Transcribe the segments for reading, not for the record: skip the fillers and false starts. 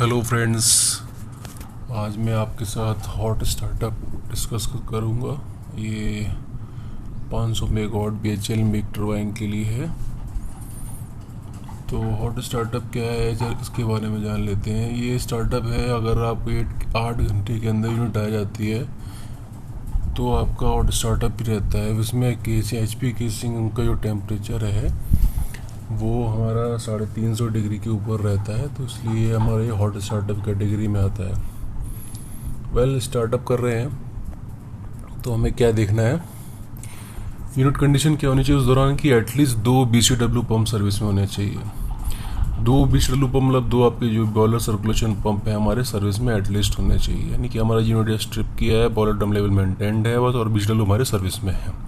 Hello friends, आज मैं आपके साथ हॉट स्टार्टअप डिस्कस करूँगा। ये 500 मेगावाट BHEL मेक टरबाइन के लिए है। तो हॉट स्टार्टअप क्या है इसके बारे में जान लेते हैं। ये स्टार्टअप है, अगर आपको 8 घंटे के अंदर यूनिट आ जाती है तो आपका हॉट स्टार्टअप भी रहता है। इसमें HP केसिंग का जो टेम्परेचर है वो हमारा 350 डिग्री के ऊपर रहता है, तो इसलिए हमारे हॉट स्टार्टअप कैटेगरी में आता है। स्टार्टअप कर रहे हैं तो हमें क्या देखना है, यूनिट कंडीशन क्या होनी चाहिए उस दौरान की एटलीस्ट 2 BCW पंप सर्विस में होने चाहिए। 2 BCW पंप मतलब 2 आपके जो बॉयलर सर्कुलेशन पंप है हमारे सर्विस में एटलीस्ट होने चाहिए, यानी कि हमारा यूनिट स्ट्रिप किया है, बॉयलर ड्रम लेवल मेंटेन्ड है बस, और BCW हमारे सर्विस में है।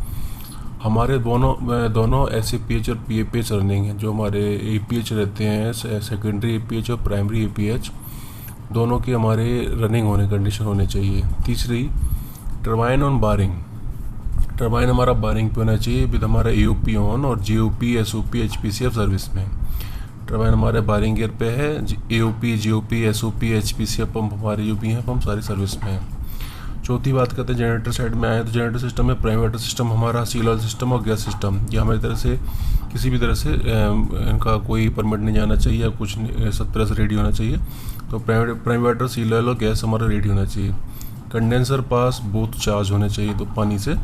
हमारे दोनों SAPH और PAPH रनिंग है। जो हमारे APH रहते हैं, सेकेंडरी APH और प्राइमरी APH, दोनों की हमारे रनिंग होने कंडीशन होने चाहिए। तीसरी, टरबाइन ऑन बारिंग, टरबाइन हमारा बारिंग पे होना चाहिए विद हमारा AOP ऑन और GOP SOP HPCF सर्विस में। टरबाइन हमारे बारिंग गियर पे है, AOP GOP SOP HPCF pump हमारे जो भी हैं पंप सारी सर्विस में है। चौथी बात करते हैं जनरेटर साइड में आए तो जनरेटर सिस्टम में प्राइम वाटर सिस्टम हमारा सील ऑयल सिस्टम और गैस सिस्टम, ये हमारी तरह से किसी भी तरह से इनका कोई परमिट नहीं जाना चाहिए या कुछ सब तरह से रेडी होना चाहिए। तो प्राइम वाटर सील ऑयल और गैस हमारा रेडी होना चाहिए। कंडेंसर पास बोथ चार्ज होने चाहिए तो पानी से।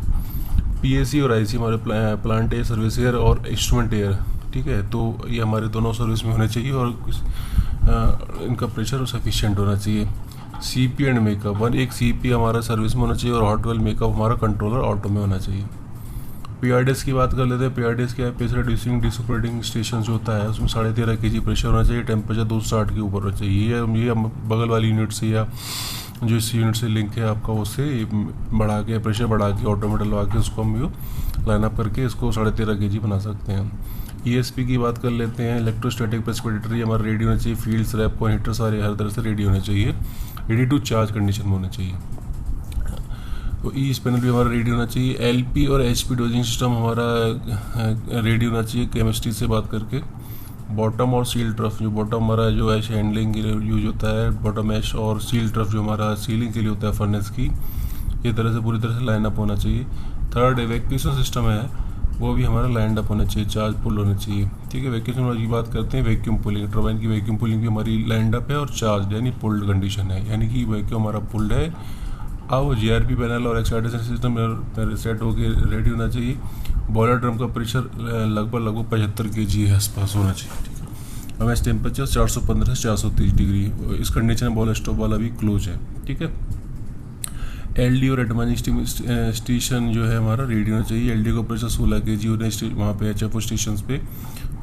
PAC और IC हमारे प्लांट एयर, सर्विस एयर और इंस्ट्रूमेंट एयर, ठीक है, तो ये हमारे दोनों सर्विस में होने चाहिए और इनका प्रेशर सफिशिएंट होना चाहिए। CP एंड मेकअप, एक CP हमारा सर्विस में होना चाहिए और हॉट वेल मेकअप हमारा कंट्रोलर ऑटो में होना चाहिए। PRDS की बात कर लेते हैं। PRDS क्या है, प्रेशर रिड्यूसिंग डिसऑपरेटिंग स्टेशन जो होता है उसमें 13.5 kg प्रेशर होना चाहिए, टेम्परेचर 260 के ऊपर होना चाहिए। ये बगल वाली यूनिट से या जो इस यूनिट से लिंक है आपका उससे बढ़ा के प्रेशर बढ़ा के ऑटोमेटर लगा के उसको हम लाइन अप करके इसको 13.5 kg बना सकते हैं। ESP की बात कर लेते हैं। इलेक्ट्रोस्टैटिक प्रेसिपिटेटर हमारा रेडी होना चाहिए, फील्ड स्लैब को हीटर सारे हर तरह से रेडी होने चाहिए, रेडी टू चार्ज कंडीशन में होना चाहिए। तो इस पैनल भी हमारा रेडी होना चाहिए। LP और HP डोजिंग सिस्टम हमारा रेडी होना चाहिए केमिस्ट्री से बात करके। बॉटम और सील ट्रफ, जो बॉटम हमारा जो ऐश हैंडलिंग के लिए यूज होता है, बॉटम ऐश, और सील ट्रफ जो हमारा सीलिंग के लिए होता है फर्नेस की, ये तरह से पूरी तरह से लाइन अप होना चाहिए। थर्ड, इवैक्यूएशन सिस्टम है वो भी हमारा लाइन अप होना चाहिए, चार्ज पुल होना चाहिए, ठीक है। वैक्यूम की बात करते हैं, वैक्यूम पुलिंग, टरबाइन की वैक्यूम पुलिंग भी हमारी लाइन अप है और चार्ज यानी पुल्ड कंडीशन है, यानी कि वैक्यूम हमारा पुल्ड है। अब GRP पैनल और एक्साइटेशन सिस्टम सेट होकर रेडी होना चाहिए। बॉयलर ड्रम का प्रेशर लगभग 75 kg है आसपास होना चाहिए, ठीक है। हमें टेम्परेचर 415 से 430 डिग्री, इस कंडीशन में बॉयलर स्टॉप वाला भी क्लोज है, ठीक है। LD और एटमॉस्फेरिक स्टेशन जो है हमारा रेडी होना चाहिए। LD का प्रेशर 16 kg होना चाहिए वहाँ पे HFO स्टेशन पे,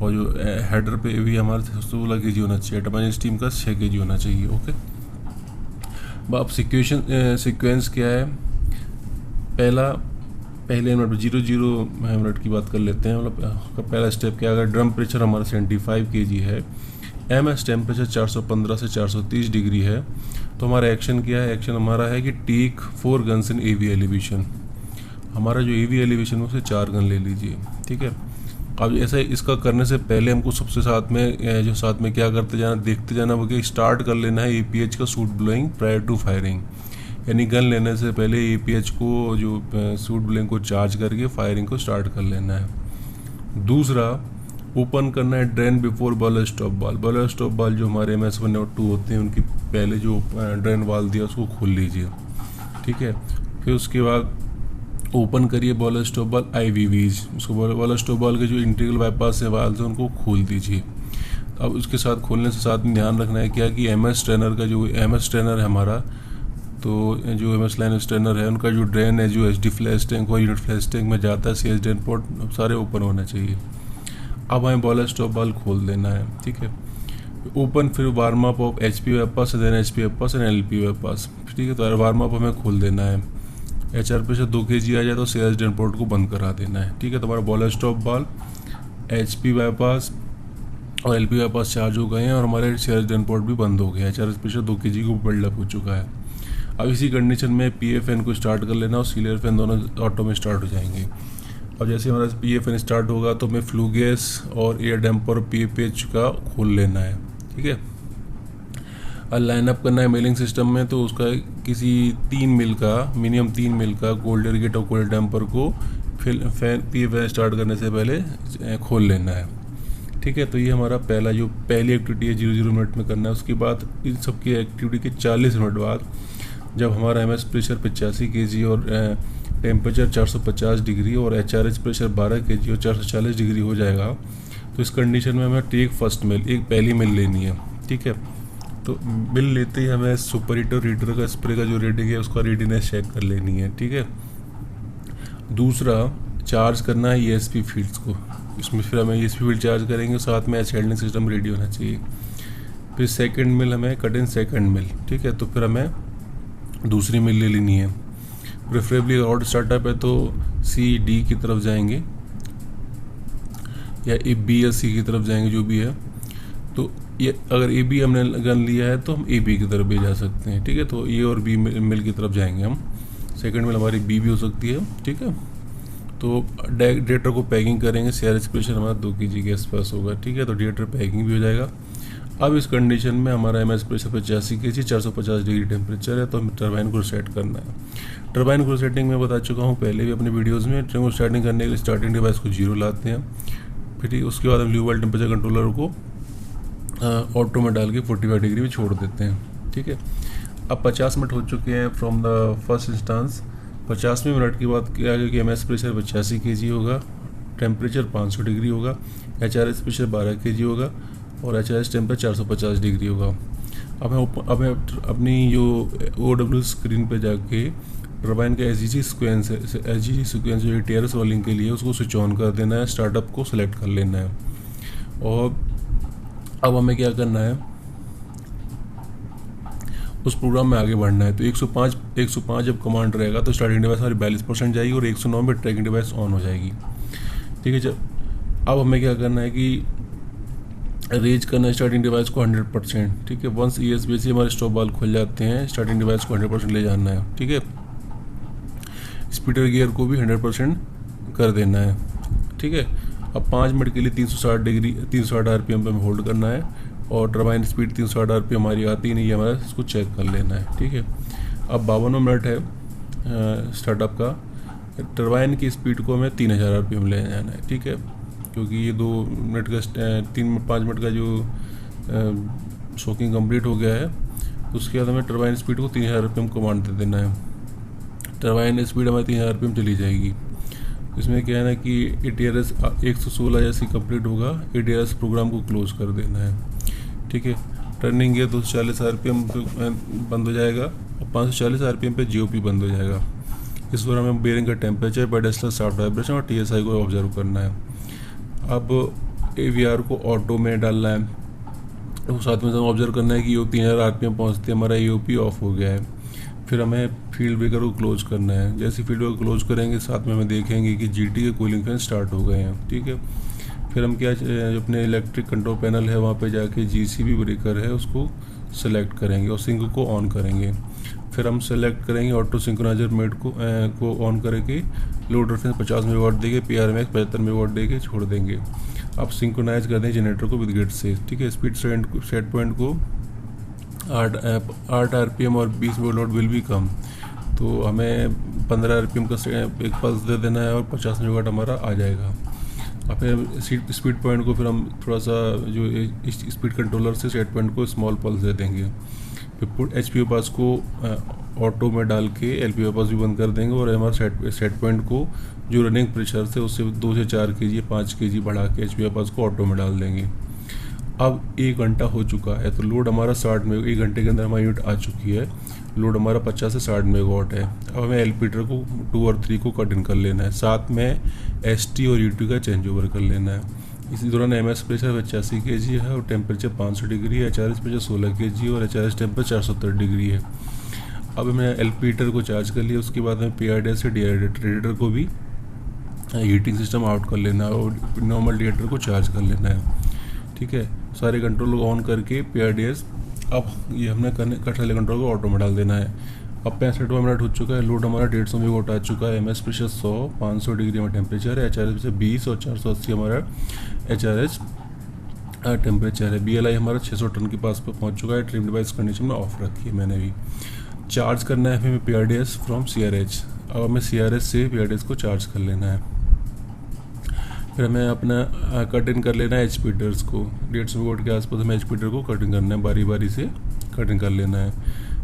और जो हेडर पे भी हमारा 16 kg होना चाहिए। एटमॉस्फेरिक स्टीम का 6 kg होना चाहिए, ओके। अब सीक्वेंस क्या है, पहले मिनट 00 मिनट की बात कर लेते हैं। मतलब पहला स्टेप क्या है, अगर ड्रम प्रेशर हमारा 75 kg है, MS टेम्परेचर 415 से 430 डिग्री है, तो हमारा एक्शन क्या है, एक्शन हमारा है कि टेक 4 गन्स इन AV एलिवेशन। हमारा जो AV एलिवेशन है उसे 4 गन ले लीजिए, ठीक है। अब ऐसा इसका करने से पहले हमको सबसे साथ में क्या करते जाना, देखते जाना, वो कि स्टार्ट कर लेना है APH का soot blowing prior to firing, यानी गन लेने से पहले APH को जो सूट ब्लोइंग को चार्ज करके फायरिंग को स्टार्ट कर लेना है। दूसरा, ओपन करना है drain before boiler stop valve. Boiler stop valve जो हमारे MS1 और 2 होते हैं उनकी पहले जो ड्रेन वाल दिया उसको खोल लीजिए, ठीक है। फिर उसके बाद ओपन करिए बॉयलर स्टॉप बाल IVVs, उसको बॉयलर स्टॉप बाल के जो इंटीग्रल बाईपास से वाल्व है उनको खोल दीजिए। अब उसके साथ खोलने से साथ में ध्यान रखना है क्या कि MS ट्रेनर का जो MS ट्रेनर है हमारा, तो जो MS लाइन स्ट्रेनर है उनका जो ड्रेन है, जो HD फ्लैश टैंक और यूनिट फ्लैश टैंक में जाता है, CS ड्रेन पोर्ट सारे ओपन होने चाहिए। अब हमें बॉयलर स्टॉप बाल खोल देना है, ठीक है। ओपन, फिर warm up of HP bypass, then HP bypass and LP bypass, ठीक है। तो वार्म अप हमें खोल देना है। HR पे से 2 kg आ जाए तो CS ड्रेन पोर्ट को बंद करा देना है, ठीक है। तो हमारा बॉयलर स्टॉप बाल, HP वेपास और LP वेपास चार्ज हो गए हैं और हमारे CS ड्रेन पोर्ट भी बंद हो गया है। HR पे से 2 kg को बिल्डअप हो चुका है। अब इसी कंडीशन में PA फैन को स्टार्ट कर लेना और सीलियर फैन दोनों ऑटो में स्टार्ट हो जाएंगे। और जैसे हमारा PA फैन स्टार्ट होगा तो हमें फ्लू गैस और एयर डैम्पर PA पेज का खोल लेना है, ठीक है। लाइनअप करना है मेलिंग सिस्टम में, तो उसका किसी 3 मिल का मिनिमम 3 मिल का कोल्ड एयर गेट और कोल्ड टेम्पर को फैन PFI स्टार्ट करने से पहले खोल लेना है। ठीक है, तो ये हमारा पहली एक्टिविटी है 00 मिनट में करना है। उसके बाद इन सब की एक्टिविटी के 40 मिनट बाद जब हमारा MS प्रेशर 85 kg और टेम्परेचर 450 डिग्री और HRH प्रेशर 12 kg और 440 डिग्री हो जाएगा, तो इस कंडीशन में हमें टेक फर्स्ट मिल, एक पहली मिल लेनी है। ठीक है, तो मिल लेते ही हमें सुपर हीटर हीटर का स्प्रे का जो रेडिंग है उसका रेडीनेस चेक कर लेनी है। ठीक है, दूसरा चार्ज करना है ESP फील्ड्स को। इसमें फिर हमें ESP फील्ड चार्ज करेंगे, साथ में हैंडलिंग सिस्टम रेडी होना चाहिए। फिर सेकंड मिल हमें कट इन सेकंड मिल। ठीक है, तो फिर हमें दूसरी मिल ले लेनी है। प्रेफरेबली हॉट स्टार्टअप है तो C-D की तरफ जाएंगे या B या C की तरफ जाएंगे, जो भी है। तो ये अगर AB हमने गन लिया है तो हम AB की तरफ भी जा सकते हैं। ठीक है, तो A और B मिल की तरफ जाएंगे हम। सेकंड मिल हमारी B भी हो सकती है। ठीक है, तो डिटेक्टर को पैकिंग करेंगे। CRH प्रेशर हमारा 2 kg के आसपास होगा। ठीक है, तो डिटेक्टर पैकिंग भी हो जाएगा। अब इस कंडीशन में हमारा MS pressure 85 kg 450 degree temperature है, तो हमें टरबाइन को सेट करना है। टरबाइन को सेटिंग में बता चुका हूँ पहले भी अपने वीडियोज़ में। टरबाइन को स्टार्टिंग करने के लिए स्टार्टिंग डिवाइस को 0 लाते हैं। फिर उसके बाद हम ल्यू वाल्व टेम्परेचर कंट्रोलर को ऑटो में डाल के 45 डिग्री में छोड़ देते हैं। ठीक है, अब 50 मिनट हो चुके हैं फ्रॉम द फर्स्ट इंस्टांस। 50वें मिनट के बाद क्या है कि MS प्रेशर 85 kg होगा, टेम्परेचर 500 डिग्री होगा, HRH प्रेशर 12 kg होगा और HRH टेम्परेचर 450 डिग्री होगा। अब हमें अपनी जो OW स्क्रीन पे जाके टरबाइन का SGC सीक्वेंस जो TRS रोलिंग के लिए उसको स्विच ऑन कर देना है, स्टार्टअप को सिलेक्ट कर लेना है। और अब हमें क्या करना है, उस प्रोग्राम में आगे बढ़ना है। तो 105 जब कमांड रहेगा तो स्टार्टिंग डिवाइस हमारी 42% जाएगी और 109 में ट्रैकिंग डिवाइस ऑन हो जाएगी। ठीक है, अब हमें क्या करना है कि रेज करना है स्टार्टिंग डिवाइस को 100%। ठीक है, वंस ESP से हमारे स्टॉप वाल्व खुल जाते हैं, स्टार्टिंग डिवाइस को 100% ले जाना है। ठीक है, स्पीडर गियर को भी 100% कर देना है। ठीक है, अब 5 मिनट के लिए 360 RPM पे हमें होल्ड करना है और टरबाइन स्पीड 360 RPM हमारी आती नहीं है, हमारा इसको चेक कर लेना है। ठीक है, अब 52 मिनट है स्टार्टअप का। टरबाइन की स्पीड को हमें 3000 RPM ले जाना है। ठीक है, क्योंकि ये 5 मिनट का जो शॉकिंग कंप्लीट हो गया है, उसके बाद हमें टरबाइन स्पीड को 3000 RPM कमांड दे देना है। टरबाइन स्पीड हमारी 3000 RPM चली जाएगी। इसमें क्या है ना कि ATRS 116 जैसे कंप्लीट होगा, ATRS प्रोग्राम को क्लोज कर देना है। ठीक है, टर्निंग गियर 240 RPM बंद हो जाएगा और 540 RPM पे GOP बंद हो जाएगा। इस पर हमें बेयरिंग का टेम्परेचर, पेडस्टल शाफ्ट वाइब्रेशन और TSI को ऑब्जर्व करना है। अब AVR को ऑटो में डालना है, तो साथ में ऑब्जर्व करना है कि ये 3000 RPM पहुँचते हमारा AOP ऑफ हो गया है। फिर हमें फील्ड ब्रेकर को क्लोज करना है। जैसे फील्ड ब्रेकर क्लोज करेंगे, साथ में हमें देखेंगे कि GT के कूलिंग फैन स्टार्ट हो गए हैं। ठीक है, फिर हम क्या अपने इलेक्ट्रिक कंट्रोल पैनल है वहाँ पे जाके GCB ब्रेकर है उसको सेलेक्ट करेंगे और सिंक को ऑन करेंगे। फिर हम सेलेक्ट करेंगे ऑटो सिंक्रोनाइजर मेड को ऑन करके लोड रेफरेंस 50 मेगावाट देके PRMX 75 मेगावाट देके छोड़ देंगे। अब सिंक्रोनाइज कर देंगे जनरेटर को विद ग्रिड से। ठीक है, स्पीड सेट पॉइंट को 8 RPM और 20 मेगावाट विल भी कम, तो हमें 15 RPM का एक पल्स दे देना है और 50 मेगावाट हमारा आ जाएगा। और फिर स्पीड पॉइंट को फिर हम थोड़ा सा जो स्पीड कंट्रोलर से सेट पॉइंट को स्मॉल पल्स दे देंगे। फिर HPO पास को ऑटो में डाल के LPO पास भी बंद कर देंगे और हमारा सेट पॉइंट को जो रनिंग प्रेशर से उससे 2 से 4 kg 5 kg बढ़ा के HPO पास को ऑटो में डाल देंगे। अब 1 घंटा हो चुका है, तो लोड हमारा 60 में 1 घंटे के अंदर हमारी यूनिट आ चुकी है। लोड हमारा 50 से 60 मेगावाट है। अब हमें LPटर को 2 और 3 को कट इन कर लेना है, साथ में ST और UT का चेंज ओवर कर लेना है। इसी दौरान MS प्रेशर 85 kg है और टेम्परेचर 500 डिग्री है, HRS प्रेशर 16 kg और HRS टेम्परेचर 470 डिग्री है। अब हमने LPटर को चार्ज कर लिया, उसके बाद हमें PRDS से डिहाइड्रेटर को भी हीटिंग सिस्टम आउट कर लेना है और नॉर्मल डिहाइड्रेटर को चार्ज कर लेना है। ठीक है, सारे कंट्रोल ऑन करके PRDS, अब ये हमने कट वाले कंट्रोल को ऑटो में डाल देना है। अब 65 मिनट हो चुका है, लोड हमारा 150 मेगावाट आ चुका है, MS प्रेशर 100, 500 डिग्री हमारा टेम्परेचर है, HRS प्रेशर 20 और 480 हमारा HRS टेम्परेचर है। BLI हमारा 600 टन के पास पर पहुँच चुका है। ट्रिम डिवाइस कंडीशन में ऑफ रखी है मैंने भी। चार्ज करना है हमें PRDS फ्रॉम CRH। अब हमें CRH से PRDS को चार्ज कर लेना है। फिर हमें अपना कट इन कर लेना है HP हीटर्स को। 150 वोल्ट के आसपास हमें HP हीटर को कटिंग करना है, बारी बारी से कटिंग कर लेना है।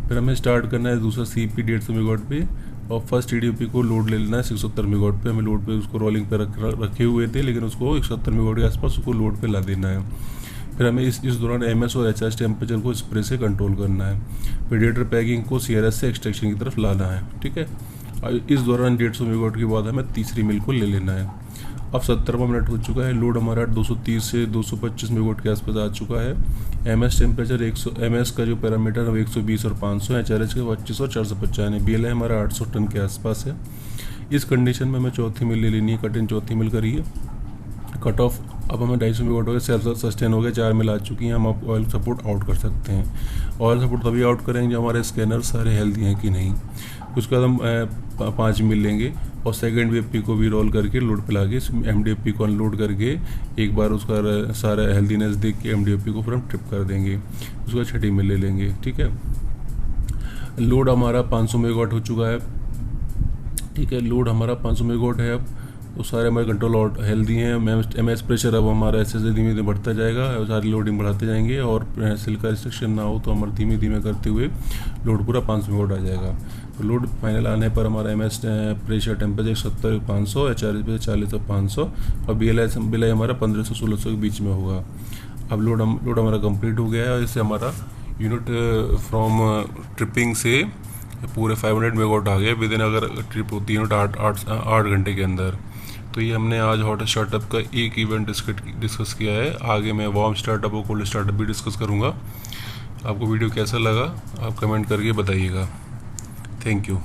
फिर हमें स्टार्ट करना है दूसरा CP 150 मेगावाट पे, और फर्स्ट TDP को लोड ले लेना है 170 मेगावाट पे। हमें लोड पे उसको रोलिंग पे रखे हुए थे, लेकिन उसको 170 मेगावाट के आसपास उसको लोड पे ला देना है। फिर हमें इस दौरान MS और HRS टेम्परेचर को स्प्रे से कंट्रोल करना है। रेडिएटर पैकिंग को CRS से एक्सट्रैक्शन की तरफ लाना है, ठीक है। और इस दौरान 150 मेगावाट के बाद हमें तीसरी मिल को ले लेना है। अब 70वां मिनट हो चुका है। लोड हमारा 230 से 225 मेगावाट के आसपास आ चुका है। MS टेम्परेचर 100, MS का जो पैरामीटर है 120 और 500 है। HRS के 25 और 450 है। BLI हमारा 800 टन के आसपास है। इस कंडीशन में हमें चौथी मिल ले लेनी है। कट इन चौथी मिल करिए। कट ऑफ अब हमें 250 मेगावाट हो गया, सेल्फ सस्टेन हो गया, 4 मिल आ चुकी हैं। हम अब ऑयल सपोर्ट आउट कर सकते हैं। ऑयल सपोर्ट तभी आउट करेंगे जब हमारे स्कैनर सारे हेल्दी हैं कि नहीं। उसके बाद हम 5 मिल लेंगे और सेकेंड VFP को भी रोल करके लोड पे ला के MDFP को अनलोड करके एक बार उसका सारा हेल्दीनेस देख के MDFP को फिर हम ट्रिप कर देंगे। उसका 6 मिल ले लेंगे, ठीक है। लोड हमारा 500 मेगावाट हो चुका है, ठीक है। लोड हमारा 500 मेगावाट है। अब तो सारे हमारे कंट्रोल आउट हेल्दी हैं। MS प्रेशर अब हमारा ऐसे धीमे धीमे बढ़ता जाएगा और सारी लोडिंग बढ़ाते जाएंगे, और सेल का रिस्ट्रिक्शन ना हो तो हमारा धीमे धीमे करते हुए लोड पूरा 500 मेगावाट आ जाएगा। तो लोड फाइनल आने पर हमारा MS प्रेशर टेम्परेचर 70 500, HRS पे 40 और 500, और BLI हमारा 1500 1600 के बीच में होगा। अब लोड हमारा कंप्लीट हो गया है, और इससे हमारा यूनिट फ्रॉम ट्रिपिंग से पूरे 500 मेगावाट आ गया विदिन, अगर ट्रिप होती है 8 घंटे के अंदर। तो ये हमने आज हॉट स्टार्टअप का एक इवेंट डिस्कस किया है। आगे मैं वार्म स्टार्टअप और कोल्ड स्टार्टअप भी डिस्कस करूँगा। आपको वीडियो कैसा लगा आप कमेंट करके बताइएगा। Thank you.